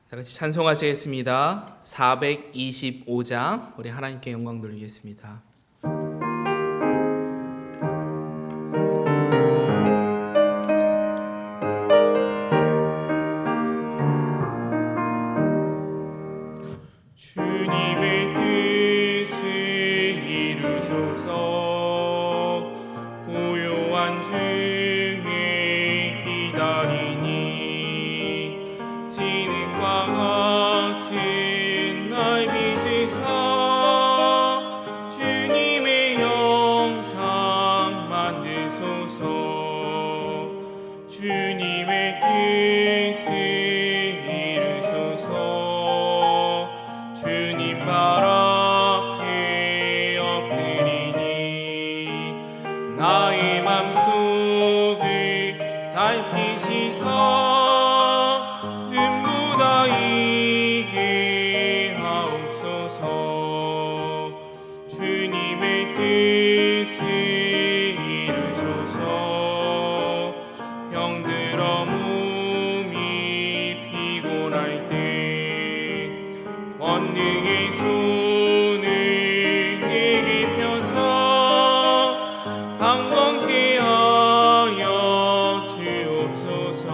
다 같이 찬송하시겠습니다. 425장 우리 하나님께 영광 돌리겠습니다. 주님의 뜻을 이루소서. 고요한 중에 기다리니 진흙과 같은 날 빚으사 주님의 영상 만드소서. 주님의 뜻을 이루소서. 주님 발 앞에 엎드리니 나의 맘속을 살피시사 눈보다 이게 하옵소서. 주님의 뜻을 이루소서. 병들어 몸이 피곤할 때 권능의 손을 내게 펴사 강건케 하여 주옵소서.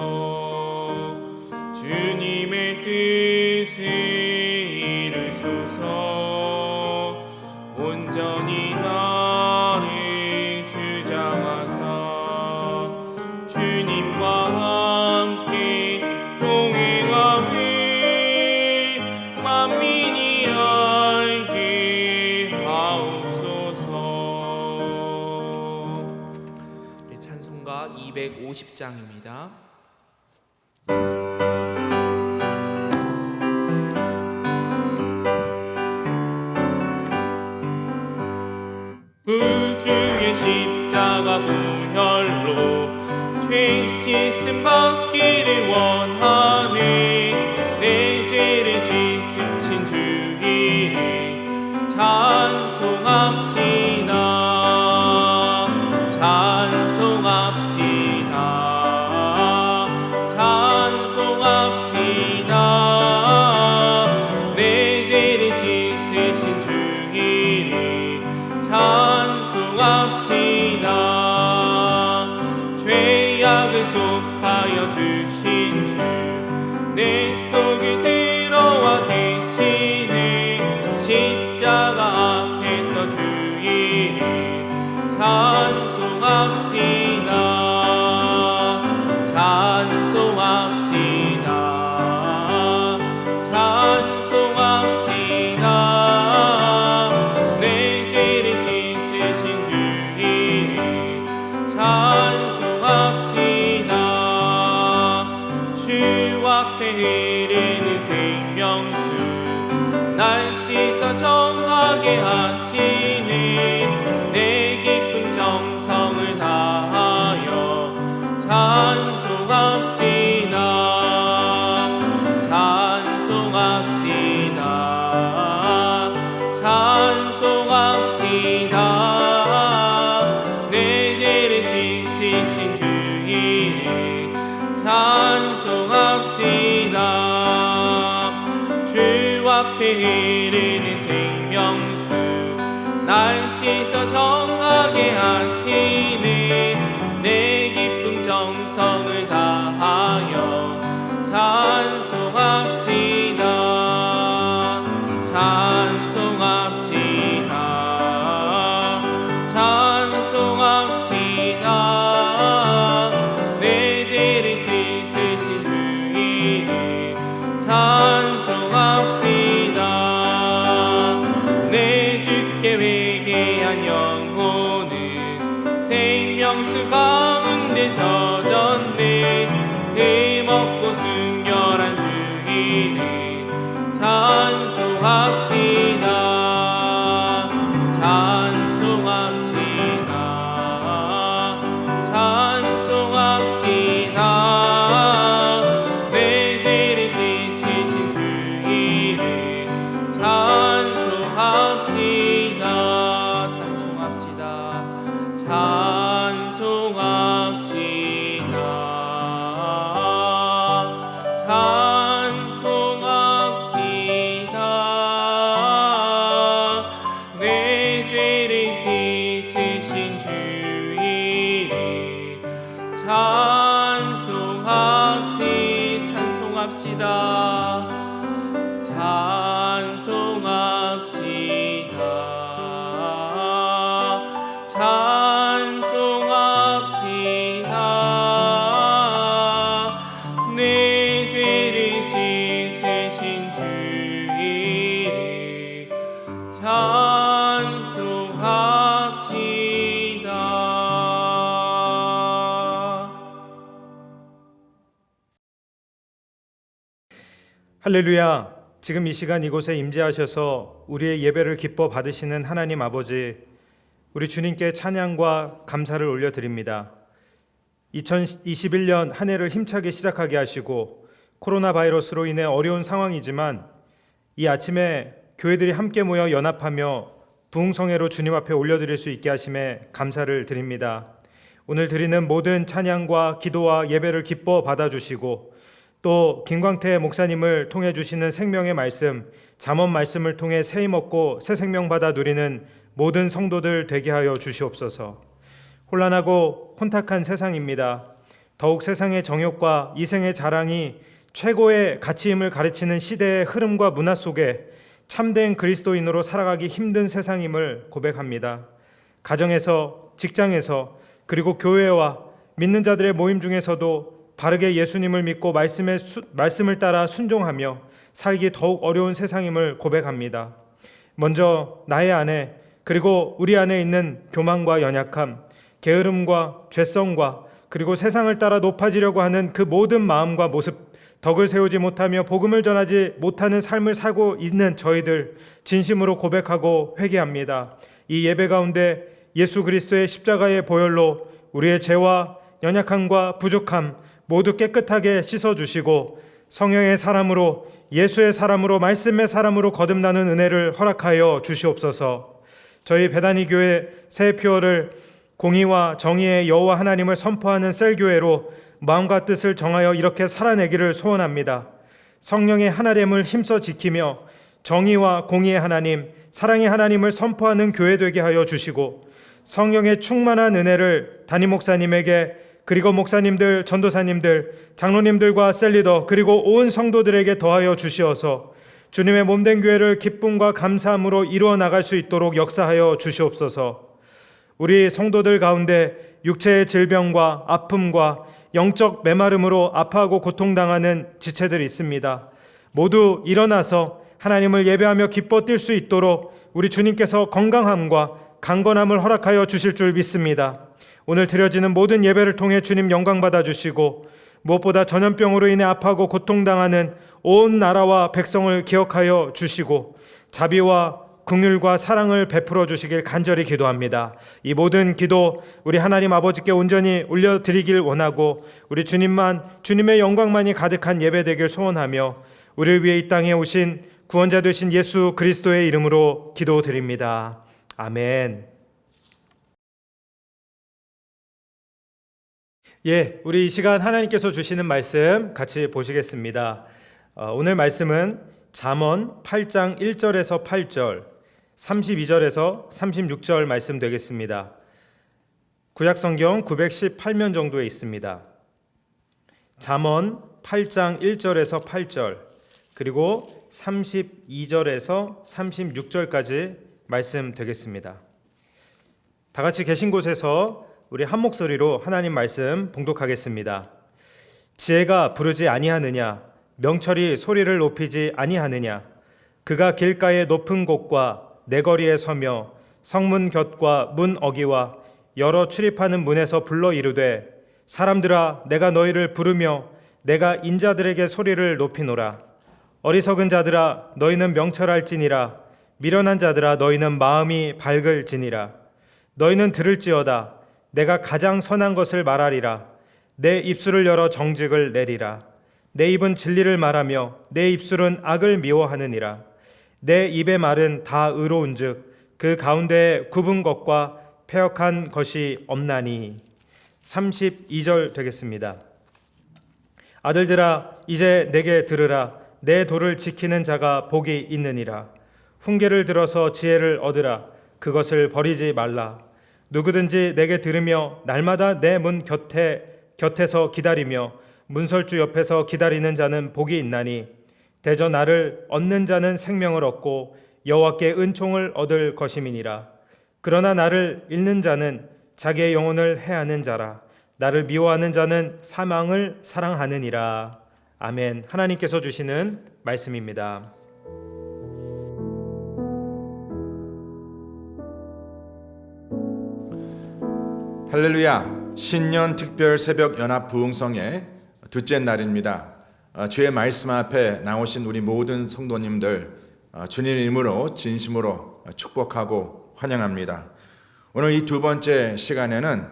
주님의 뜻을 이루소서. 온전히 나를 주장하사 주님과 함께 동행함을 만민이 알게 하옵소서. 우리 찬송가 250장입니다. 구주의 십자가 보혈로 죄 씻음 받기를 원하네. 내 죄를 씻으신 주기를 찬송합시다. 찬송합시다. 찬송합시다. 내 죄를 씻으신 주기를 찬송합시다. 죄악을 속하여 주신 주 내 속에 들어와 대신에 십자가 앞에서 주 이름 찬송합시다. 찬송합시다. 찬송합시다. 내 죄를 씻으신 주 이름 찬송합시다. 주 앞에 흐르는 생명수 날 씻어 정하게 하시네. 내 기쁨 정성을 다하여 찬송합시다. 찬송합시다. 찬송합시다. 내 죄를 씻으신 주 이름 찬송합시다. 주 앞에 흐르는 생명수 날 씻어 정하게 하시네. 내 기쁨 정성을 다하여 찬송합시다. 찬송합시다. 찬송합시다. 내 죄를 씻으신 주 이름 찬송합시다. 내 주께 회개한 영혼은 생명수 가운데 젖었네. 해먹고 순결한 주 이름 찬송합시다. 찬송합시다. 찬송합시다. 내 죄를 씻으신 주 이름 찬송합시다. 찬송합시다. 찬송합시다. 찬송합시다. 할렐루야. 지금 이 시간 이곳에 임재하셔서 우리의 예배를 기뻐 받으시는 하나님 아버지, 우리 주님께 찬양과 감사를 올려드립니다. 2021년 한 해를 힘차게 시작하게 하시고 코로나 바이러스로 인해 어려운 상황이지만 이 아침에 교회들이 함께 모여 연합하며 부흥성회로 주님 앞에 올려드릴 수 있게 하심에 감사를 드립니다. 오늘 드리는 모든 찬양과 기도와 예배를 기뻐 받아주시고 또 김광태 목사님을 통해 주시는 생명의 말씀, 잠언 말씀을 통해 새 힘 얻고 새 생명 받아 누리는 모든 성도들 되게 하여 주시옵소서. 혼란하고 혼탁한 세상입니다. 더욱 세상의 정욕과 이생의 자랑이 최고의 가치임을 가르치는 시대의 흐름과 문화 속에 참된 그리스도인으로 살아가기 힘든 세상임을 고백합니다. 가정에서, 직장에서, 그리고 교회와 믿는 자들의 모임 중에서도 바르게 예수님을 믿고 말씀을 따라 순종하며 살기 더욱 어려운 세상임을 고백합니다. 먼저 나의 안에 그리고 우리 안에 있는 교만과 연약함, 게으름과 죄성과 그리고 세상을 따라 높아지려고 하는 그 모든 마음과 모습, 덕을 세우지 못하며 복음을 전하지 못하는 삶을 살고 있는 저희들 진심으로 고백하고 회개합니다. 이 예배 가운데 예수 그리스도의 십자가의 보혈로 우리의 죄와 연약함과 부족함 모두 깨끗하게 씻어주시고 성령의 사람으로 예수의 사람으로 말씀의 사람으로 거듭나는 은혜를 허락하여 주시옵소서. 저희 배단위 교회 새 표어를 공의와 정의의 여호와 하나님을 선포하는 셀교회로 마음과 뜻을 정하여 이렇게 살아내기를 소원합니다. 성령의 하나됨을 힘써 지키며 정의와 공의의 하나님, 사랑의 하나님을 선포하는 교회 되게 하여 주시고 성령의 충만한 은혜를 담임 목사님에게 그리고 목사님들, 전도사님들, 장로님들과 셀리더 그리고 온 성도들에게 더하여 주시어서 주님의 몸된 교회를 기쁨과 감사함으로 이루어 나갈 수 있도록 역사하여 주시옵소서. 우리 성도들 가운데 육체의 질병과 아픔과 영적 메마름으로 아파하고 고통당하는 지체들이 있습니다. 모두 일어나서 하나님을 예배하며 기뻐 뛸 수 있도록 우리 주님께서 건강함과 강건함을 허락하여 주실 줄 믿습니다. 오늘 드려지는 모든 예배를 통해 주님 영광 받아주시고 무엇보다 전염병으로 인해 아파하고 고통당하는 온 나라와 백성을 기억하여 주시고 자비와 긍휼과 사랑을 베풀어 주시길 간절히 기도합니다. 이 모든 기도 우리 하나님 아버지께 온전히 올려드리길 원하고 우리 주님만, 주님의 영광만이 가득한 예배 되길 소원하며 우리를 위해 이 땅에 오신 구원자 되신 예수 그리스도의 이름으로 기도드립니다. 아멘. 우리 이 시간 하나님께서 주시는 말씀 같이 보시겠습니다. 오늘 말씀은 잠언 8장 1절에서 8절, 32절에서 36절 말씀 되겠습니다. 구약성경 918면 정도에 있습니다. 잠언 8장 1절에서 8절, 그리고 32절에서 36절까지 말씀 되겠습니다. 다 같이 계신 곳에서 우리 한 목소리로 하나님 말씀 봉독하겠습니다. 지혜가 부르지 아니하느냐, 명철이 소리를 높이지 아니하느냐. 그가 길가의 높은 곳과 내거리에 서며 성문 곁과 문 어기와 여러 출입하는 문에서 불러 이르되 사람들아 내가 너희를 부르며 내가 인자들에게 소리를 높이노라. 어리석은 자들아 너희는 명철할지니라. 미련한 자들아 너희는 마음이 밝을지니라. 너희는 들을지어다. 내가 가장 선한 것을 말하리라. 내 입술을 열어 정직을 내리라. 내 입은 진리를 말하며 내 입술은 악을 미워하느니라. 내 입의 말은 다 의로운즉 그 가운데에 굽은 것과 패역한 것이 없나니. 32절 되겠습니다. 아들들아 이제 내게 들으라. 내 도를 지키는 자가 복이 있느니라. 훈계를 들어서 지혜를 얻으라. 그것을 버리지 말라. 누구든지 내게 들으며 날마다 내 문 곁에서 기다리며 문설주 옆에서 기다리는 자는 복이 있나니 대저 나를 얻는 자는 생명을 얻고 여호와께 은총을 얻을 것임이니라. 그러나 나를 잃는 자는 자기의 영혼을 해하는 자라. 나를 미워하는 자는 사망을 사랑하느니라. 아멘. 하나님께서 주시는 말씀입니다. 할렐루야. 신년 특별 새벽 연합 부흥성의 둘째 날입니다. 주의 말씀 앞에 나오신 우리 모든 성도님들 주님 이름으로 진심으로 축복하고 환영합니다. 오늘 이 두 번째 시간에는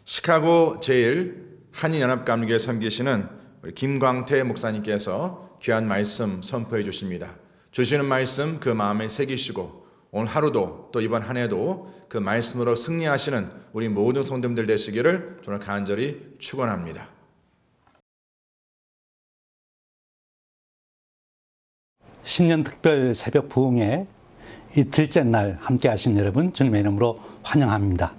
시카고 제일 한인연합감리교회 섬기시는 우리 김광태 목사님께서 귀한 말씀 선포해 주십니다. 주시는 말씀 그 마음에 새기시고 오늘 하루도 또 이번 한 해도 그 말씀으로 승리하시는 우리 모든 성도님들 되시기를 저는 간절히 축원합니다. 신년 특별 새벽 부흥회 이틀째 날 함께 하신 여러분 주님의 이름으로 환영합니다.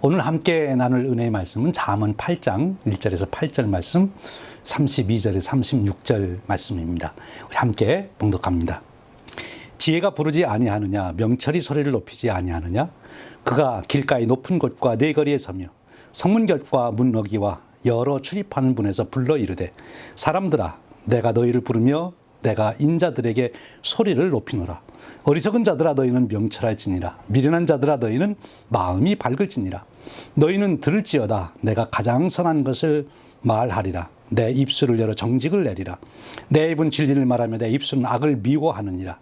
오늘 함께 나눌 은혜의 말씀은 잠언 8장 1절에서 8절 말씀, 32절에서 36절 말씀입니다. 우리 함께 봉독합니다. 지혜가 부르지 아니하느냐, 명철이 소리를 높이지 아니하느냐, 그가 길가의 높은 곳과 네거리에 서며 성문곁과 문너기와 여러 출입하는 분에서 불러 이르되, 사람들아 내가 너희를 부르며 내가 인자들에게 소리를 높이노라. 어리석은 자들아 너희는 명철할지니라. 미련한 자들아 너희는 마음이 밝을지니라. 너희는 들을지어다. 내가 가장 선한 것을 말하리라. 내 입술을 열어 정직을 내리라. 내 입은 진리를 말하며 내 입술은 악을 미워하느니라.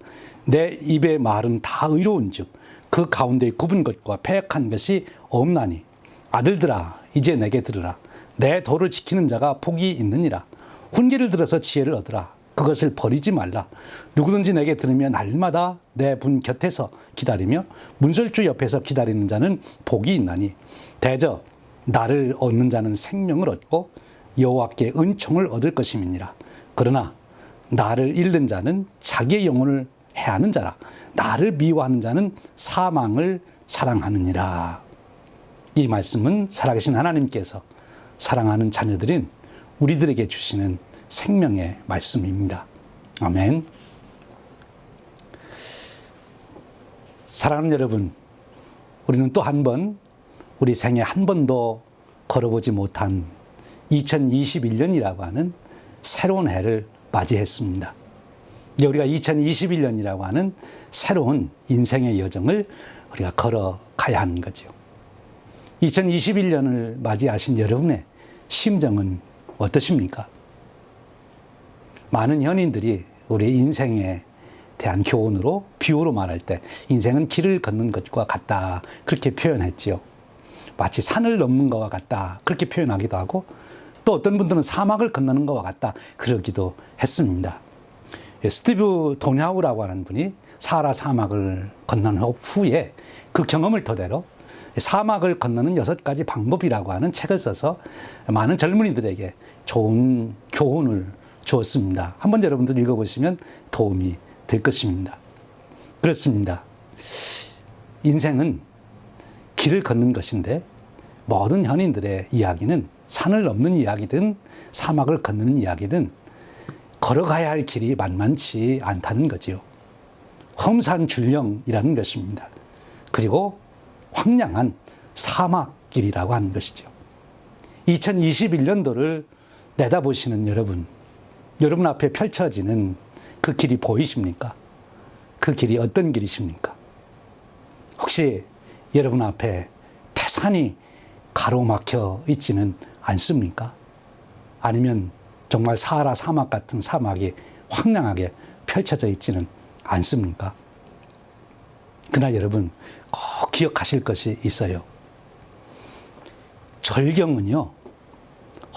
내 입의 말은 다 의로운즉 그 가운데 굽은 것과 패역한 것이 없나니. 아들들아 이제 내게 들으라. 내 도를 지키는 자가 복이 있느니라. 훈계를 들어서 지혜를 얻으라. 그것을 버리지 말라. 누구든지 내게 들으며 날마다 내 분 곁에서 기다리며 문설주 옆에서 기다리는 자는 복이 있나니. 대저 나를 얻는 자는 생명을 얻고 여호와께 은총을 얻을 것임이니라. 그러나 나를 잃는 자는 자기의 영혼을 해하는 자라. 나를 미워하는 자는 사망을 사랑하느니라. 이 말씀은 살아계신 하나님께서 사랑하는 자녀들인 우리들에게 주시는 생명의 말씀입니다. 아멘. 사랑하는 여러분, 우리는 또 한 번 우리 생에 한 번도 걸어보지 못한 2021년이라고 하는 새로운 해를 맞이했습니다. 우리가 2021년이라고 하는 새로운 인생의 여정을 우리가 걸어가야 하는 거죠. 2021년을 맞이하신 여러분의 심정은 어떠십니까? 많은 현인들이 우리 인생에 대한 교훈으로 비유로 말할 때 인생은 길을 걷는 것과 같다 그렇게 표현했지요. 마치 산을 넘는 것과 같다 그렇게 표현하기도 하고 또 어떤 분들은 사막을 건너는 것과 같다 그러기도 했습니다. 스티브 도냐우라고 하는 분이 사하라 사막을 건넌 후에 그 경험을 토대로 사막을 건너는 6가지 방법이라고 하는 책을 써서 많은 젊은이들에게 좋은 교훈을 주었습니다. 한번 여러분들 읽어보시면 도움이 될 것입니다. 그렇습니다. 인생은 길을 걷는 것인데 모든 현인들의 이야기는 산을 넘는 이야기든 사막을 건너는 이야기든 걸어가야 할 길이 만만치 않다는 거지요. 험산줄령이라는 것입니다. 그리고 황량한 사막길이라고 하는 것이죠. 2021년도를 내다보시는 여러분 앞에 펼쳐지는 그 길이 보이십니까? 그 길이 어떤 길이십니까? 혹시 여러분 앞에 태산이 가로막혀 있지는 않습니까? 아니면 정말 사하라 사막 같은 사막이 황량하게 펼쳐져 있지는 않습니까? 그러나 여러분 꼭 기억하실 것이 있어요. 절경은요,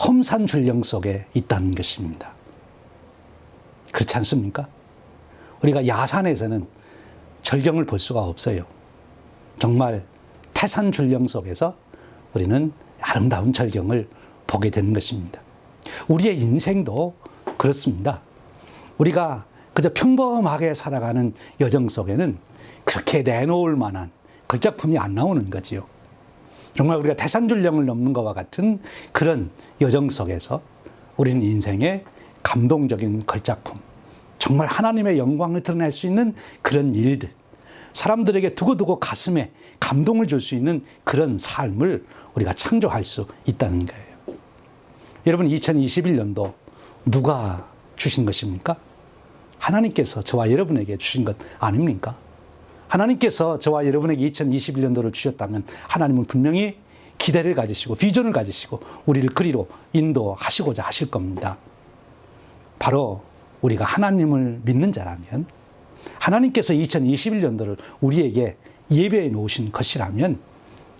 험산줄령 속에 있다는 것입니다. 그렇지 않습니까? 우리가 야산에서는 절경을 볼 수가 없어요. 정말 태산줄령 속에서 우리는 아름다운 절경을 보게 되는 것입니다. 우리의 인생도 그렇습니다. 우리가 그저 평범하게 살아가는 여정 속에는 그렇게 내놓을 만한 걸작품이 안 나오는 거지요. 정말 우리가 태산줄령을 넘는 것과 같은 그런 여정 속에서 우리는 인생의 감동적인 걸작품, 정말 하나님의 영광을 드러낼 수 있는 그런 일들, 사람들에게 두고두고 가슴에 감동을 줄 수 있는 그런 삶을 우리가 창조할 수 있다는 거예요. 여러분, 2021년도 누가 주신 것입니까? 하나님께서 저와 여러분에게 주신 것 아닙니까? 하나님께서 저와 여러분에게 2021년도를 주셨다면 하나님은 분명히 기대를 가지시고 비전을 가지시고 우리를 그리로 인도하시고자 하실 겁니다. 바로 우리가 하나님을 믿는 자라면, 하나님께서 2021년도를 우리에게 예배해 놓으신 것이라면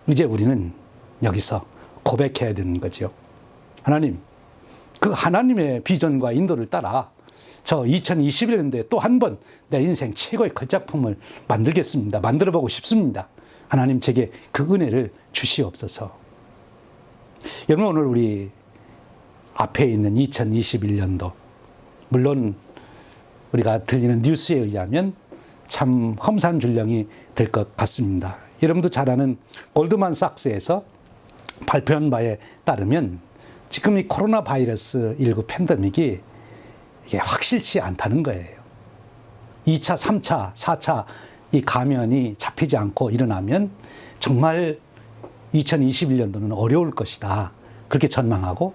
이제 우리는 여기서 고백해야 되는 거죠. 하나님, 그 하나님의 비전과 인도를 따라 저 2021년도에 또 한 번 내 인생 최고의 걸작품을 만들겠습니다. 만들어 보고 싶습니다. 하나님, 제게 그 은혜를 주시옵소서. 여러분, 오늘 우리 앞에 있는 2021년도, 물론 우리가 들리는 뉴스에 의하면 참 험산줄령이 될 것 같습니다. 여러분도 잘 아는 골드만삭스에서 발표한 바에 따르면 지금 이 코로나 바이러스 19 팬데믹이 이게 확실치 않다는 거예요. 2차, 3차, 4차 이 감염이 잡히지 않고 일어나면 정말 2021년도는 어려울 것이다. 그렇게 전망하고,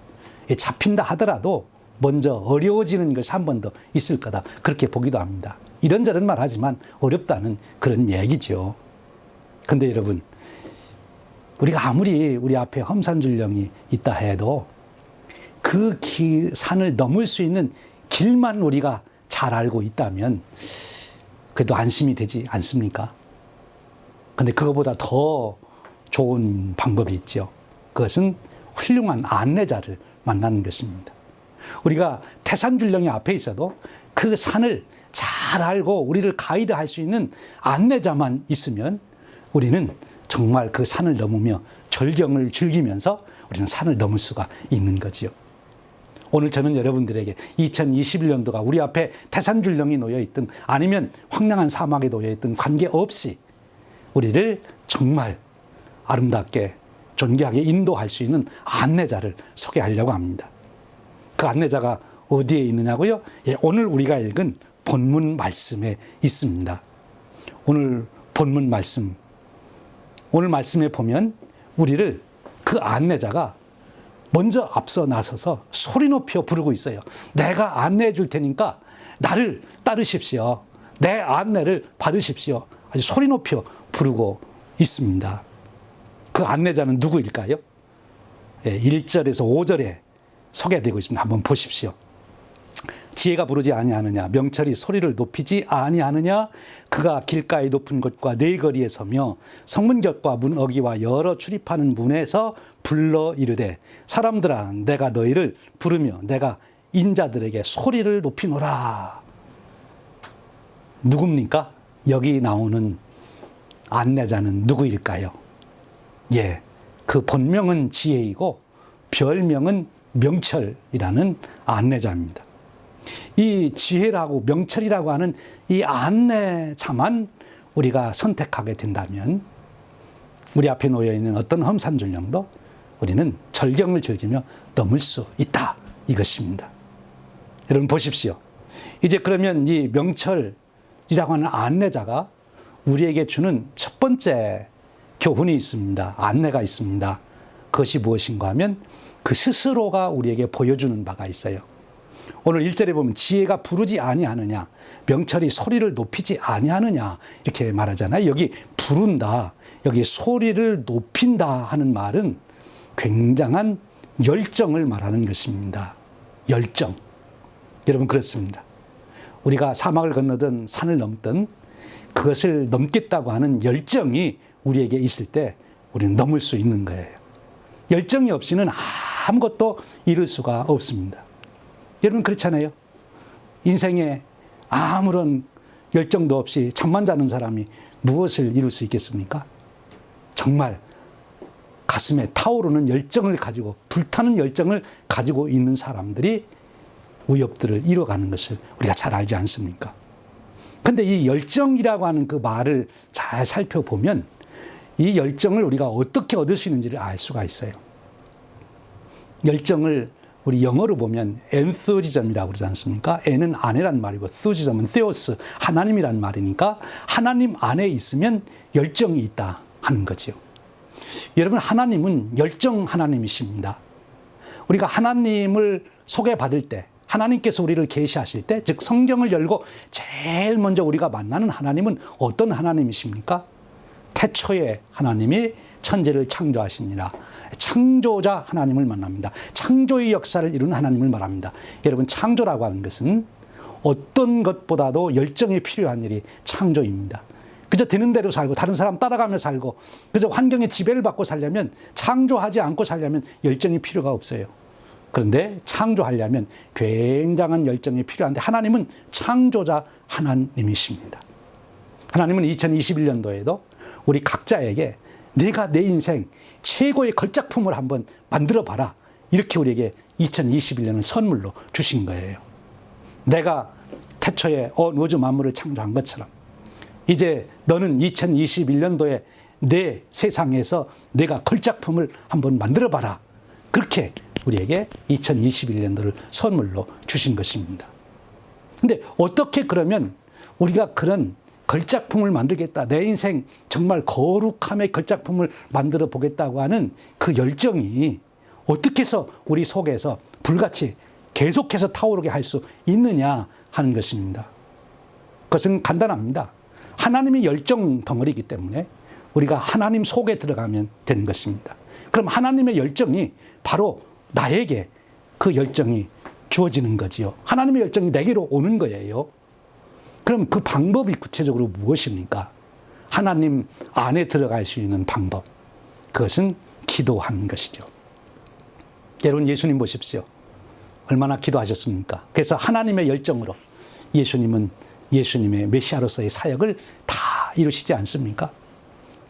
잡힌다 하더라도 먼저 어려워지는 것이 한 번 더 있을 거다. 그렇게 보기도 합니다. 이런저런 말 하지만 어렵다는 그런 얘기죠. 근데 여러분, 우리가 아무리 우리 앞에 험산줄령이 있다 해도 그 산을 넘을 수 있는 길만 우리가 잘 알고 있다면 그래도 안심이 되지 않습니까? 근데 그거보다 더 좋은 방법이 있죠. 그것은 훌륭한 안내자를 만나는 것입니다. 우리가 태산줄령이 앞에 있어도 그 산을 잘 알고 우리를 가이드할 수 있는 안내자만 있으면 우리는 정말 그 산을 넘으며 절경을 즐기면서 우리는 산을 넘을 수가 있는 거지요. 오늘 저는 여러분들에게 2021년도가 우리 앞에 태산줄령이 놓여있든 아니면 황량한 사막에 놓여있든 관계없이 우리를 정말 아름답게 존귀하게 인도할 수 있는 안내자를 소개하려고 합니다. 그 안내자가 어디에 있느냐고요? 오늘 우리가 읽은 본문 말씀에 있습니다. 오늘 본문 말씀, 오늘 말씀에 보면 우리를 그 안내자가 먼저 앞서 나서서 소리 높여 부르고 있어요. 내가 안내해 줄 테니까 나를 따르십시오. 내 안내를 받으십시오. 아주 소리 높여 부르고 있습니다. 그 안내자는 누구일까요? 1절에서 5절에 소개되고 있습니다. 한번 보십시오. 지혜가 부르지 아니하느냐, 명철이 소리를 높이지 아니하느냐, 그가 길가의 높은 곳과 네거리에 서며 성문 곁과 문 어기와 여러 출입하는 문에서 불러 이르되, 사람들아 내가 너희를 부르며 내가 인자들에게 소리를 높이노라. 누굽니까? 여기 나오는 안내자는 누구일까요? 그 본명은 지혜이고 별명은 명철이라는 안내자입니다. 이 지혜라고 명철이라고 하는 이 안내자만 우리가 선택하게 된다면 우리 앞에 놓여있는 어떤 험산줄령도 우리는 절경을 즐기며 넘을 수 있다, 이것입니다. 여러분 보십시오. 이제 그러면 이 명철이라고 하는 안내자가 우리에게 주는 첫 번째 교훈이 있습니다. 안내가 있습니다. 그것이 무엇인가 하면 그 스스로가 우리에게 보여주는 바가 있어요. 오늘 1절에 보면 지혜가 부르지 아니하느냐, 명철이 소리를 높이지 아니하느냐 이렇게 말하잖아요. 여기 부른다, 여기 소리를 높인다 하는 말은 굉장한 열정을 말하는 것입니다. 열정. 여러분 그렇습니다. 우리가 사막을 건너든 산을 넘든 그것을 넘겠다고 하는 열정이 우리에게 있을 때 우리는 넘을 수 있는 거예요. 열정이 없이는 아무것도 이룰 수가 없습니다. 여러분 그렇잖아요. 인생에 아무런 열정도 없이 잠만 자는 사람이 무엇을 이룰 수 있겠습니까? 정말 가슴에 타오르는 열정을 가지고, 불타는 열정을 가지고 있는 사람들이 위협들을 이뤄가는 것을 우리가 잘 알지 않습니까? 근데 이 열정이라고 하는 그 말을 잘 살펴보면 이 열정을 우리가 어떻게 얻을 수 있는지를 알 수가 있어요. 열정을 우리 영어로 보면 enthusiasm이라고 그러지 않습니까? N은 안에란 말이고 enthusiasm은 theos, 하나님이란 말이니까 하나님 안에 있으면 열정이 있다 하는 거죠. 여러분 하나님은 열정 하나님이십니다. 우리가 하나님을 소개받을 때, 하나님께서 우리를 계시하실 때, 즉 성경을 열고 제일 먼저 우리가 만나는 하나님은 어떤 하나님이십니까? 태초에 하나님이 천지를 창조하시니라. 창조자 하나님을 만납니다. 창조의 역사를 이루는 하나님을 말합니다. 여러분, 창조라고 하는 것은 어떤 것보다도 열정이 필요한 일이 창조입니다. 그저 되는 대로 살고 다른 사람 따라가며 살고 그저 환경의 지배를 받고 살려면, 창조하지 않고 살려면 열정이 필요가 없어요. 그런데 창조하려면 굉장한 열정이 필요한데, 하나님은 창조자 하나님이십니다. 하나님은 2021년도에도 우리 각자에게 내가 내 인생 최고의 걸작품을 한번 만들어 봐라, 이렇게 우리에게 2021년을 선물로 주신 거예요. 내가 태초에 온 우주 만물을 창조한 것처럼 이제 너는 2021년도에 내 세상에서 내가 걸작품을 한번 만들어 봐라, 그렇게 우리에게 2021년도를 선물로 주신 것입니다. 근데 어떻게 그러면 우리가 그런 걸작품을 만들겠다, 내 인생 정말 거룩함의 걸작품을 만들어 보겠다고 하는 그 열정이 어떻게 해서 우리 속에서 불같이 계속해서 타오르게 할 수 있느냐 하는 것입니다. 그것은 간단합니다. 하나님의 열정 덩어리이기 때문에 우리가 하나님 속에 들어가면 되는 것입니다. 그럼 하나님의 열정이 바로 나에게 그 열정이 주어지는 거지요. 하나님의 열정이 내게로 오는 거예요. 그럼 그 방법이 구체적으로 무엇입니까? 하나님 안에 들어갈 수 있는 방법, 그것은 기도하는 것이죠. 여러분, 예수님 보십시오. 얼마나 기도하셨습니까? 그래서 하나님의 열정으로 예수님은 예수님의 메시아로서의 사역을 다 이루시지 않습니까?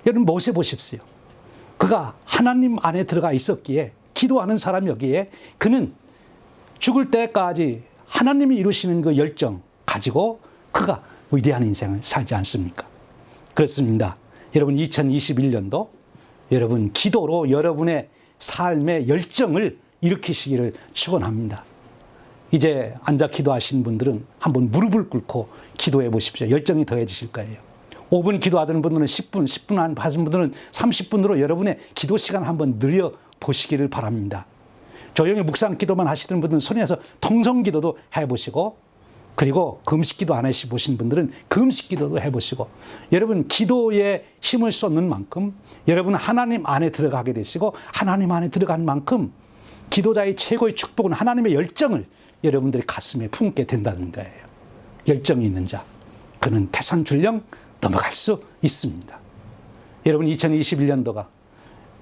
여러분, 모세 보십시오. 그가 하나님 안에 들어가 있었기에, 기도하는 사람이었기에 그는 죽을 때까지 하나님이 이루시는 그 열정 가지고 그가 위대한 인생을 살지 않습니까? 그렇습니다. 여러분, 2021년도 여러분 기도로 여러분의 삶의 열정을 일으키시기를 축원합니다. 이제 앉아 기도하신 분들은 한번 무릎을 꿇고 기도해 보십시오. 열정이 더해지실 거예요. 5분 기도하던 분들은 10분, 10분 안 하신 분들은 30분으로 여러분의 기도 시간 한번 늘려 보시기를 바랍니다. 조용히 묵상 기도만 하시던 분들은 손에서 통성 기도도 해보시고, 그리고 금식 기도 안 해보신 분들은 금식 기도도 해보시고, 여러분 기도에 힘을 쏟는 만큼 여러분 하나님 안에 들어가게 되시고, 하나님 안에 들어간 만큼 기도자의 최고의 축복은 하나님의 열정을 여러분들의 가슴에 품게 된다는 거예요. 열정이 있는 자, 그는 태산줄령 넘어갈 수 있습니다. 여러분, 2021년도가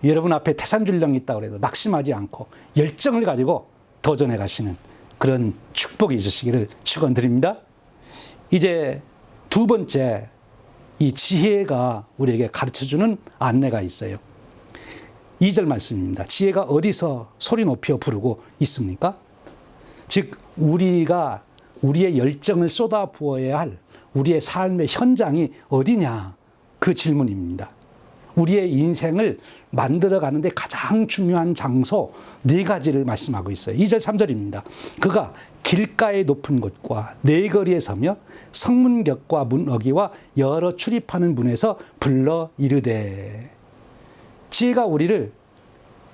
여러분 앞에 태산줄령이 있다고 해도 낙심하지 않고 열정을 가지고 도전해 가시는 그런 축복이 있으시기를 축원드립니다. 이제 두 번째, 이 지혜가 우리에게 가르쳐주는 안내가 있어요. 2절 말씀입니다. 지혜가 어디서 소리 높여 부르고 있습니까? 즉, 우리가 우리의 열정을 쏟아 부어야 할 우리의 삶의 현장이 어디냐, 그 질문입니다. 우리의 인생을 만들어가는데 가장 중요한 장소 4가지를 말씀하고 있어요. 2절 3절입니다. 그가 길가의 높은 곳과 네거리에 서며 성문격과 문어기와 여러 출입하는 문에서 불러 이르되. 지혜가 우리를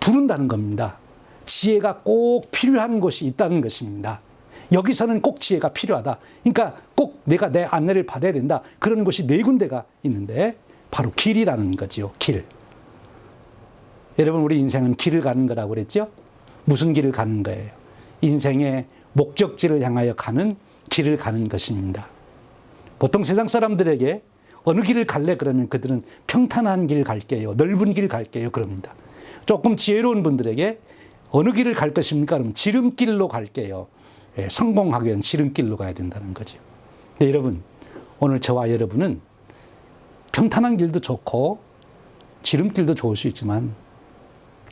부른다는 겁니다. 지혜가 꼭 필요한 곳이 있다는 것입니다. 여기서는 꼭 지혜가 필요하다. 그러니까 꼭 내가 내 안내를 받아야 된다. 그런 곳이 4군데가 있는데 바로 길이라는 거지요. 길. 여러분, 우리 인생은 길을 가는 거라고 그랬죠? 무슨 길을 가는 거예요? 인생의 목적지를 향하여 가는 길을 가는 것입니다. 보통 세상 사람들에게 어느 길을 갈래? 그러면 그들은 평탄한 길 갈게요, 넓은 길 갈게요, 그럽니다. 조금 지혜로운 분들에게 어느 길을 갈 것입니까? 그러면 지름길로 갈게요. 성공하기 위한 지름길로 가야 된다는 거죠. 근데 여러분, 오늘 저와 여러분은 평탄한 길도 좋고 지름길도 좋을 수 있지만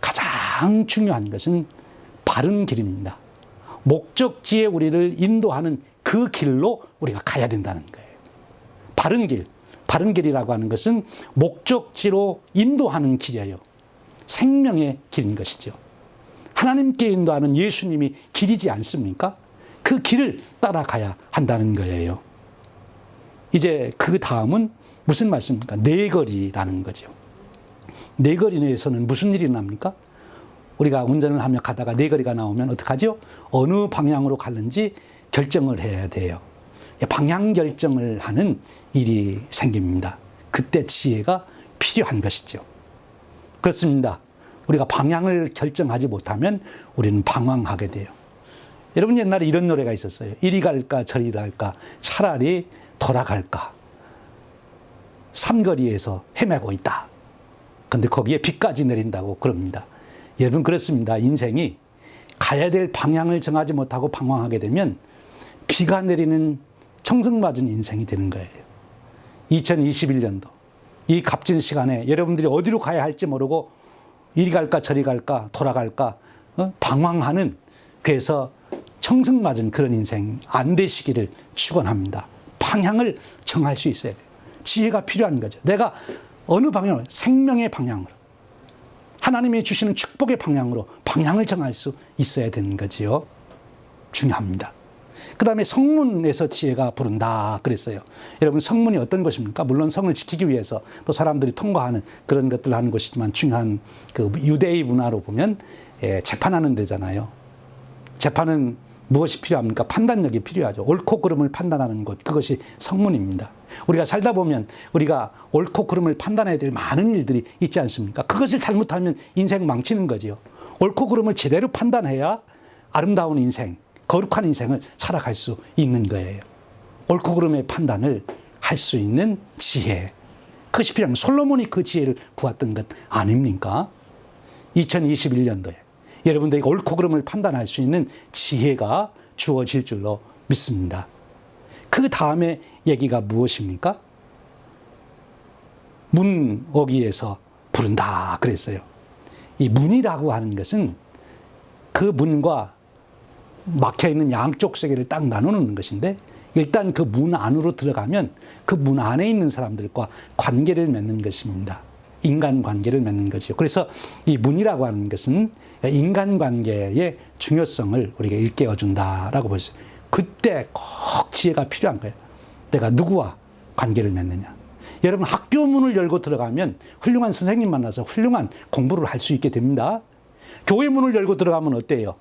가장 중요한 것은 바른 길입니다. 목적지에 우리를 인도하는 그 길로 우리가 가야 된다는 거예요. 바른 길. 바른 길이라고 하는 것은 목적지로 인도하는 길이에요. 생명의 길인 것이죠. 하나님께 인도하는 예수님이 길이지 않습니까? 그 길을 따라가야 한다는 거예요. 이제 그 다음은 무슨 말씀입니까? 네거리라는 거죠. 네거리에서는 무슨 일이 납니까? 우리가 운전을 하며 가다가 네거리가 나오면 어떡하죠? 어느 방향으로 가는지 결정을 해야 돼요. 방향 결정을 하는 일이 생깁니다. 그때 지혜가 필요한 것이죠. 그렇습니다. 우리가 방향을 결정하지 못하면 우리는 방황하게 돼요. 여러분 옛날에 이런 노래가 있었어요. 이리 갈까 저리 갈까 차라리 돌아갈까. 삼거리에서 헤매고 있다. 근데 거기에 비까지 내린다고 그럽니다. 여러분 그렇습니다. 인생이 가야 될 방향을 정하지 못하고 방황하게 되면 비가 내리는 청승맞은 인생이 되는 거예요. 2021년도 이 값진 시간에 여러분들이 어디로 가야 할지 모르고 이리 갈까 저리 갈까 돌아갈까 방황하는, 그래서 청승맞은 그런 인생 안 되시기를 축원합니다. 방향을 정할 수 있어야 돼요. 지혜가 필요한 거죠. 내가 어느 방향으로, 생명의 방향으로, 하나님이 주시는 축복의 방향으로 방향을 정할 수 있어야 되는 거지요. 중요합니다. 그 다음에 성문에서 지혜가 부른다 그랬어요. 여러분 성문이 어떤 것입니까? 물론 성을 지키기 위해서 또 사람들이 통과하는 그런 것들을 하는 것이지만 중요한 그 유대의 문화로 보면 재판하는 데잖아요. 재판은 무엇이 필요합니까? 판단력이 필요하죠. 옳고 그름을 판단하는 곳, 그것이 성문입니다. 우리가 살다 보면 우리가 옳고 그름을 판단해야 될 많은 일들이 있지 않습니까? 그것을 잘못하면 인생 망치는 거지요. 옳고 그름을 제대로 판단해야 아름다운 인생, 거룩한 인생을 살아갈 수 있는 거예요. 옳고 그름의 판단을 할 수 있는 지혜, 그것이 필요합니다. 솔로몬이 그 지혜를 구했던 것 아닙니까? 2021년도에 여러분들이 옳고 그름을 판단할 수 있는 지혜가 주어질 줄로 믿습니다. 그 다음에 얘기가 무엇입니까? 문어기에서 부른다 그랬어요. 이 문이라고 하는 것은 그 문과 막혀있는 양쪽 세계를 딱 나누는 것인데, 일단 그 문 안으로 들어가면 그 문 안에 있는 사람들과 관계를 맺는 것입니다. 인간관계를 맺는 거죠. 그래서 이 문이라고 하는 것은 인간관계의 중요성을 우리가 일깨워준다라고 볼 수 있어요. 그때 꼭 지혜가 필요한 거예요. 내가 누구와 관계를 맺느냐. 여러분 학교 문을 열고 들어가면 훌륭한 선생님 만나서 훌륭한 공부를 할 수 있게 됩니다. 교회 문을 열고 들어가면 어때요?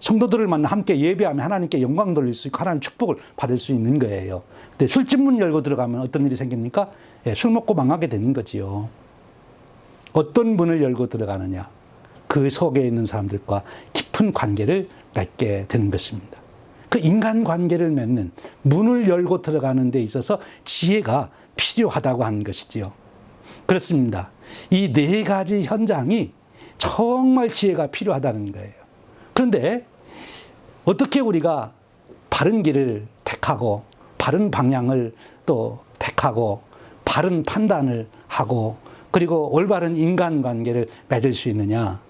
성도들을 만나 함께 예배하며 하나님께 영광 돌릴 수 있고 하나님 축복을 받을 수 있는 거예요. 근데 술집 문 열고 들어가면 어떤 일이 생깁니까? 술 먹고 망하게 되는 거지요. 어떤 문을 열고 들어가느냐, 그 속에 있는 사람들과 깊은 관계를 맺게 되는 것입니다. 그 인간관계를 맺는 문을 열고 들어가는 데 있어서 지혜가 필요하다고 하는 것이지요. 그렇습니다. 이 네 가지 현장이 정말 지혜가 필요하다는 거예요. 그런데 어떻게 우리가 바른 길을 택하고 바른 방향을 또 택하고 바른 판단을 하고 그리고 올바른 인간관계를 맺을 수 있느냐?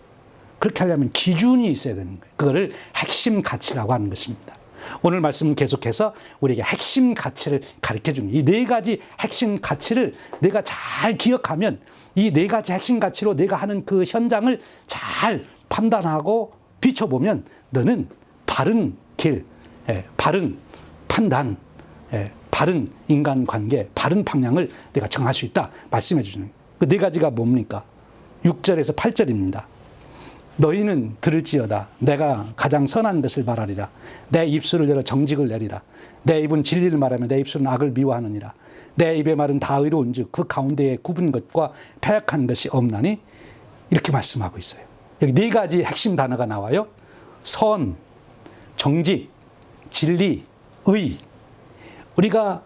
그렇게 하려면 기준이 있어야 되는 거예요. 그거를 핵심 가치라고 하는 것입니다. 오늘 말씀은 계속해서 우리에게 핵심 가치를 가르쳐주는, 이 네 가지 핵심 가치를 내가 잘 기억하면 이 네 가지 핵심 가치로 내가 하는 그 현장을 잘 판단하고 비춰보면 너는 바른 길, 바른 판단, 바른 인간관계, 바른 방향을 내가 정할 수 있다 말씀해 주시는 거예요. 그 네 가지가 뭡니까? 6절에서 8절입니다. 너희는 들을지어다. 내가 가장 선한 것을 말하리라. 내 입술을 열어 정직을 내리라. 내 입은 진리를 말하며 내 입술은 악을 미워하느니라. 내 입의 말은 다 의로운 즉 그 가운데에 굽은 것과 패역한 것이 없나니, 이렇게 말씀하고 있어요. 여기 네 가지 핵심 단어가 나와요. 선, 정직, 진리, 의. 우리가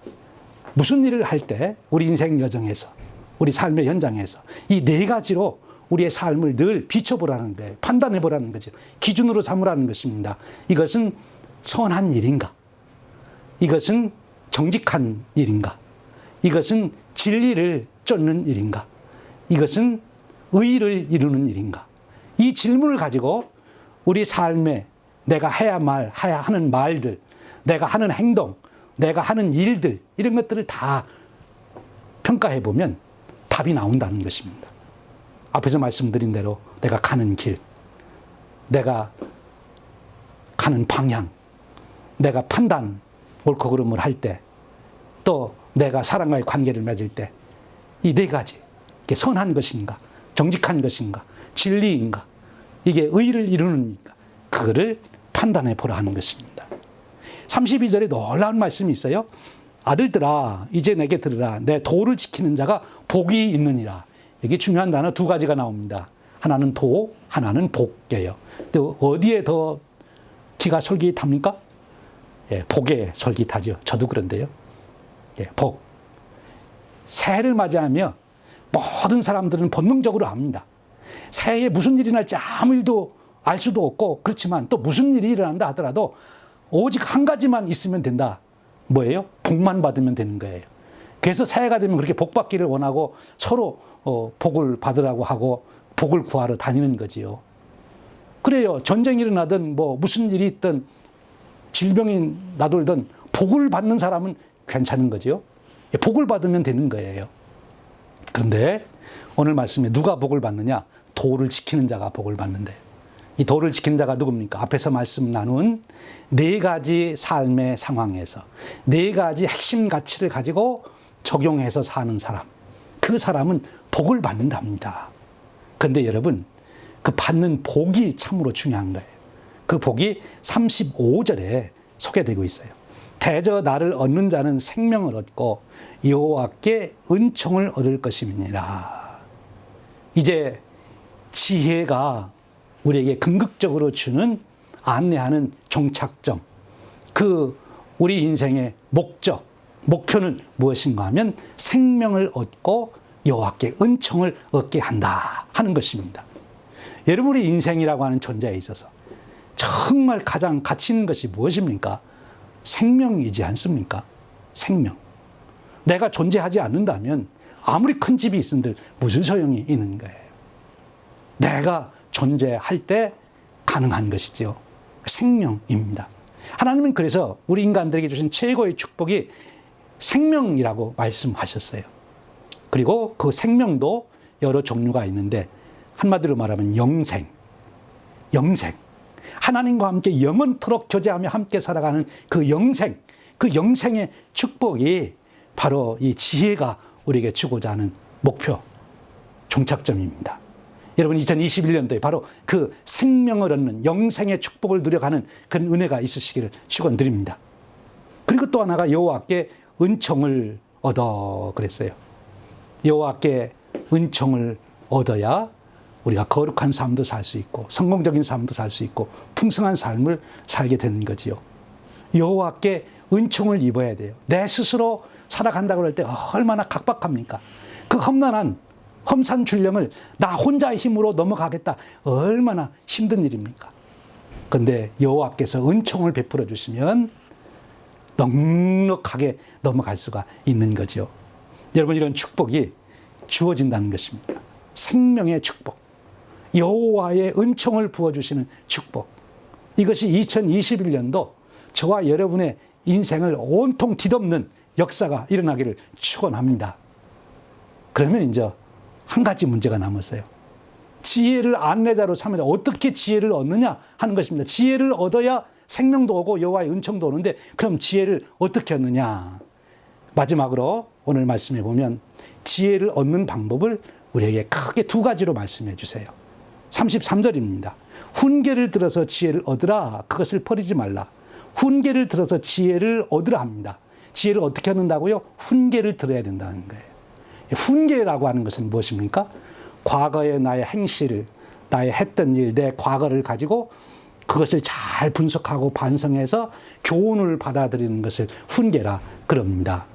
무슨 일을 할 때 우리 인생 여정에서 우리 삶의 현장에서 이 네 가지로 우리의 삶을 늘 비춰보라는 거예요. 판단해보라는 거죠. 기준으로 삼으라는 것입니다. 이것은 선한 일인가? 이것은 정직한 일인가? 이것은 진리를 쫓는 일인가? 이것은 의를 이루는 일인가? 이 질문을 가지고 우리 삶에 내가 해야 하는 말들, 내가 하는 행동, 내가 하는 일들, 이런 것들을 다 평가해보면 답이 나온다는 것입니다. 앞에서 말씀드린 대로 내가 가는 길, 내가 가는 방향, 내가 판단, 옳고 그름을 할 때, 또 내가 사람과의 관계를 맺을 때, 이 네 가지, 이게 선한 것인가, 정직한 것인가, 진리인가, 이게 의를 이루는가, 그거를 판단해 보라 하는 것입니다. 32절에 놀라운 말씀이 있어요. 아들들아 이제 내게 들으라. 내 도를 지키는 자가 복이 있느니라. 여기 중요한 단어 두 가지가 나옵니다. 하나는 도, 하나는 복이에요. 근데 어디에 더 기가 솔깃합니까? 예, 복에 솔깃하죠. 저도 그런데요. 예, 복. 새해를 맞이하며 모든 사람들은 본능적으로 압니다. 새해에 무슨 일이 날지 아무 일도 알 수도 없고, 그렇지만 또 무슨 일이 일어난다 하더라도 오직 한 가지만 있으면 된다. 뭐예요? 복만 받으면 되는 거예요. 그래서 새해가 되면 그렇게 복 받기를 원하고 서로 복을 받으라고 하고 복을 구하러 다니는 거지요. 그래요. 전쟁이 일어나든 뭐 무슨 일이 있든 질병이 나돌든 복을 받는 사람은 괜찮은 거죠. 복을 받으면 되는 거예요. 그런데 오늘 말씀에 누가 복을 받느냐? 도를 지키는 자가 복을 받는데, 이 도를 지키는 자가 누굽니까? 앞에서 말씀 나눈 네 가지 삶의 상황에서 네 가지 핵심 가치를 가지고 적용해서 사는 사람, 그 사람은 복을 받는답니다. 그런데 여러분, 그 받는 복이 참으로 중요한 거예요. 그 복이 35절에 소개되고 있어요. 대저 나를 얻는 자는 생명을 얻고 여호와께 은총을 얻을 것임이니라. 이제 지혜가 우리에게 궁극적으로 주는, 안내하는 종착점, 그 우리 인생의 목적, 목표는 무엇인가 하면 생명을 얻고 여호와께 은총을 얻게 한다 하는 것입니다. 여러분, 우리 인생이라고 하는 존재에 있어서 정말 가장 가치 있는 것이 무엇입니까? 생명이지 않습니까? 생명. 내가 존재하지 않는다면 아무리 큰 집이 있은들 무슨 소용이 있는 거예요. 내가 존재할 때 가능한 것이죠. 생명입니다. 하나님은 그래서 우리 인간들에게 주신 최고의 축복이 생명이라고 말씀하셨어요. 그리고 그 생명도 여러 종류가 있는데, 한마디로 말하면 영생. 하나님과 함께 영원토록 교제하며 함께 살아가는 그 영생, 그 영생의 축복이 바로 이 지혜가 우리에게 주고자 하는 목표, 종착점입니다. 여러분, 2021년도에 바로 그 생명을 얻는 영생의 축복을 누려가는 그런 은혜가 있으시기를 축원드립니다. 그리고 또 하나가 여호와께 은총을 얻어 그랬어요. 여호와께 은총을 얻어야 우리가 거룩한 삶도 살 수 있고 성공적인 삶도 살 수 있고 풍성한 삶을 살게 되는 거지요. 여호와께 은총을 입어야 돼요. 내 스스로 살아간다고 할 때 얼마나 각박합니까? 그 험난한 험산출령을 나 혼자의 힘으로 넘어가겠다, 얼마나 힘든 일입니까? 그런데 여호와께서 은총을 베풀어 주시면 넉넉하게 넘어갈 수가 있는 거죠. 여러분, 이런 축복이 주어진다는 것입니다. 생명의 축복, 여호와의 은총을 부어주시는 축복, 이것이 2021년도 저와 여러분의 인생을 온통 뒤덮는 역사가 일어나기를 축원합니다. 그러면 이제 한 가지 문제가 남았어요. 지혜를 안내자로 삼아야, 어떻게 지혜를 얻느냐 하는 것입니다. 지혜를 얻어야 생명도 오고 여호와의 은총도 오는데, 그럼 지혜를 어떻게 얻느냐? 마지막으로 오늘 말씀해 보면 지혜를 얻는 방법을 우리에게 크게 두 가지로 말씀해 주세요. 33절입니다. 훈계를 들어서 지혜를 얻으라, 그것을 버리지 말라. 훈계를 들어서 지혜를 얻으라 합니다. 지혜를 어떻게 얻는다고요? 훈계를 들어야 된다는 거예요. 훈계라고 하는 것은 무엇입니까? 과거의 나의 행실, 나의 했던 일, 내 과거를 가지고 그것을 잘 분석하고 반성해서 교훈을 받아들이는 것을 훈계라 그럽니다.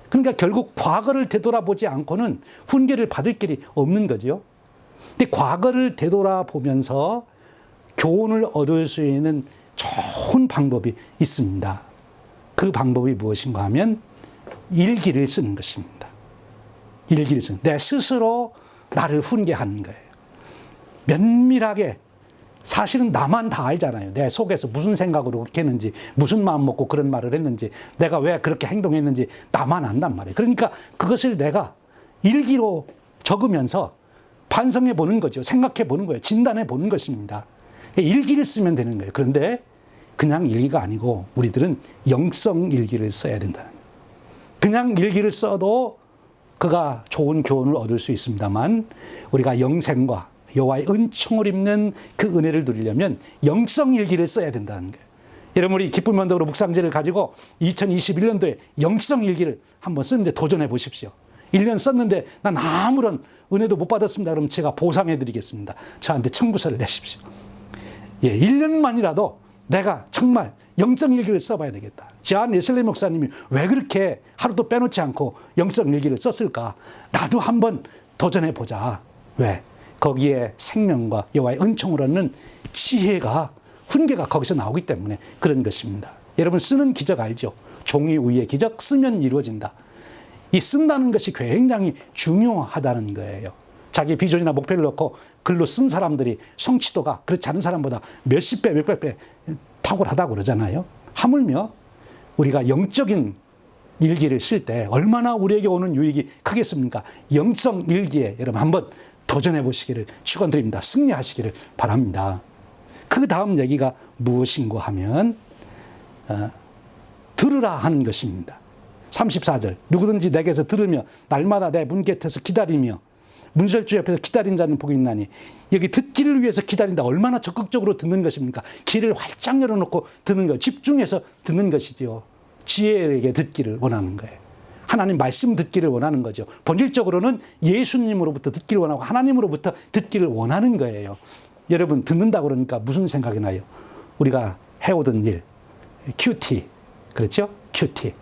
그러니까 결국 과거를 되돌아보지 않고는 훈계를 받을 길이 없는 거죠. 근데 과거를 되돌아보면서 교훈을 얻을 수 있는 좋은 방법이 있습니다. 그 방법이 무엇인가 하면 일기를 쓰는 것입니다. 일기를 쓰는, 내 스스로 나를 훈계하는 거예요. 면밀하게. 사실은 나만 다 알잖아요. 내 속에서 무슨 생각으로 그렇게 했는지, 무슨 마음 먹고 그런 말을 했는지, 내가 왜 그렇게 행동했는지 나만 안단 말이에요. 그러니까 그것을 내가 일기로 적으면서 반성해 보는 거죠. 생각해 보는 거예요. 진단해 보는 것입니다. 일기를 쓰면 되는 거예요. 그런데 그냥 일기가 아니고 우리들은 영성 일기를 써야 된다는 거예요. 그냥 일기를 써도 그가 좋은 교훈을 얻을 수 있습니다만, 우리가 영생과 여호와의 은총을 입는 그 은혜를 누리려면 영성 일기를 써야 된다는 거예요. 여러분, 우리 기쁨 언덕으로 묵상지를 가지고 2021년도에 영성 일기를 한번 쓰는데 도전해 보십시오. 1년 썼는데 난 아무런 은혜도 못 받았습니다. 그럼 제가 보상해 드리겠습니다. 저한테 청구서를 내십시오. 예, 1년만이라도 내가 정말 영성 일기를 써봐야 되겠다. 존 웨슬리 목사님이 왜 그렇게 하루도 빼놓지 않고 영성 일기를 썼을까? 나도 한번 도전해 보자. 왜? 거기에 생명과 여호와의 은총을 얻는 지혜가, 훈계가 거기서 나오기 때문에 그런 것입니다. 여러분, 쓰는 기적 알죠? 종이 위의 기적, 쓰면 이루어진다. 이 쓴다는 것이 굉장히 중요하다는 거예요. 자기 비전이나 목표를 놓고 글로 쓴 사람들이 성취도가 그렇지 않은 사람보다 몇십 배, 몇백 배 탁월하다고 그러잖아요. 하물며 우리가 영적인 일기를 쓸 때 얼마나 우리에게 오는 유익이 크겠습니까? 영성 일기에 여러분 한번 도전해 보시기를 축원드립니다. 승리하시기를 바랍니다. 그 다음 얘기가 무엇인고 하면 들으라 하는 것입니다. 34절, 누구든지 내게서 들으며 날마다 내 문 곁에서 기다리며 문설주 옆에서 기다린 자는 복이 있나니. 여기 듣기를 위해서 기다린다. 얼마나 적극적으로 듣는 것입니까? 귀를 활짝 열어놓고 듣는 것, 집중해서 듣는 것이죠. 지혜에게 듣기를 원하는 거예요. 하나님 말씀 듣기를 원하는 거죠. 본질적으로는 예수님으로부터 듣기를 원하고 하나님으로부터 듣기를 원하는 거예요. 여러분, 듣는다 그러니까 무슨 생각이 나요? 우리가 해오던 일, 큐티, 그렇죠? 큐티.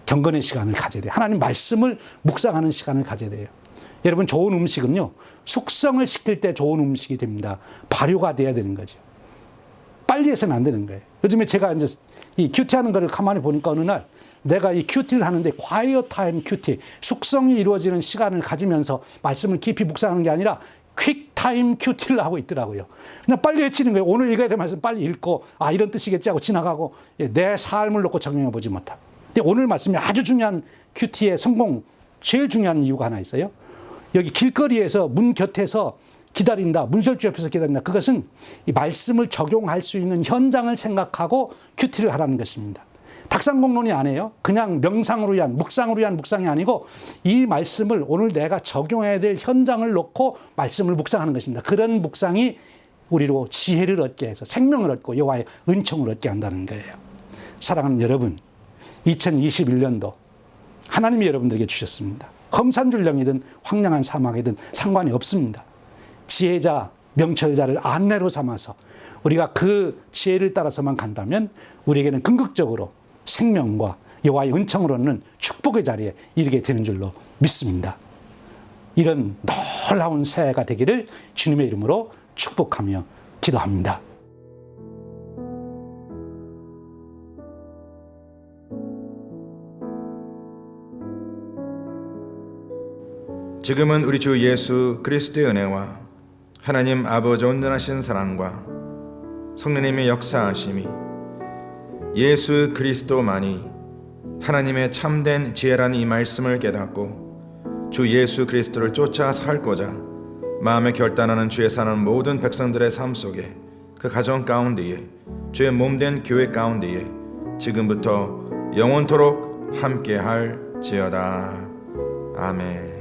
경건의 시간을 가져야 돼요. 하나님 말씀을 묵상하는 시간을 가져야 돼요. 여러분, 좋은 음식은요, 숙성을 시킬 때 좋은 음식이 됩니다. 발효가 돼야 되는 거죠. 빨리 해서는 안 되는 거예요. 요즘에 제가 이제 이 큐티 하는 거를 가만히 보니까 어느 날 내가 이 큐티를 하는데 quiet time 큐티, 숙성이 이루어지는 시간을 가지면서 말씀을 깊이 묵상하는 게 아니라 퀵 타임 큐티를 하고 있더라고요. 그냥 빨리 해치는 거예요. 오늘 읽어야 될 말씀 빨리 읽고, 아, 이런 뜻이겠지 하고 지나가고, 내 삶을 놓고 적용해 보지 못하고. 근데 오늘 말씀이 아주 중요한 큐티의 성공, 제일 중요한 이유가 하나 있어요. 여기 길거리에서 문 곁에서 기다린다, 문설주 옆에서 기다린다. 그것은 이 말씀을 적용할 수 있는 현장을 생각하고 큐티를 하라는 것입니다. 닭상공론이 아니에요. 그냥 명상으로 위한, 묵상으로 위한 묵상이 아니고 이 말씀을 오늘 내가 적용해야 될 현장을 놓고 말씀을 묵상하는 것입니다. 그런 묵상이 우리로 지혜를 얻게 해서 생명을 얻고 여호와의 은총을 얻게 한다는 거예요. 사랑하는 여러분, 2021년도 하나님이 여러분들에게 주셨습니다. 험산줄령이든 황량한 사막이든 상관이 없습니다. 지혜자, 명철자를 안내로 삼아서 우리가 그 지혜를 따라서만 간다면 우리에게는 궁극적으로 생명과 여호와의 은총을 얻는 축복의 자리에 이르게 되는 줄로 믿습니다. 이런 놀라운 새해가 되기를 주님의 이름으로 축복하며 기도합니다. 지금은 우리 주 예수 그리스도의 은혜와 하나님 아버지 온전하신 사랑과 성령님의 역사하심이 예수 그리스도만이 하나님의 참된 지혜라는 이 말씀을 깨닫고 주 예수 그리스도를 쫓아 살고자 마음에 결단하는 주에 사는 모든 백성들의 삶 속에 그 가정 가운데에 주의 몸된 교회 가운데에 지금부터 영원토록 함께할지어다. 아멘.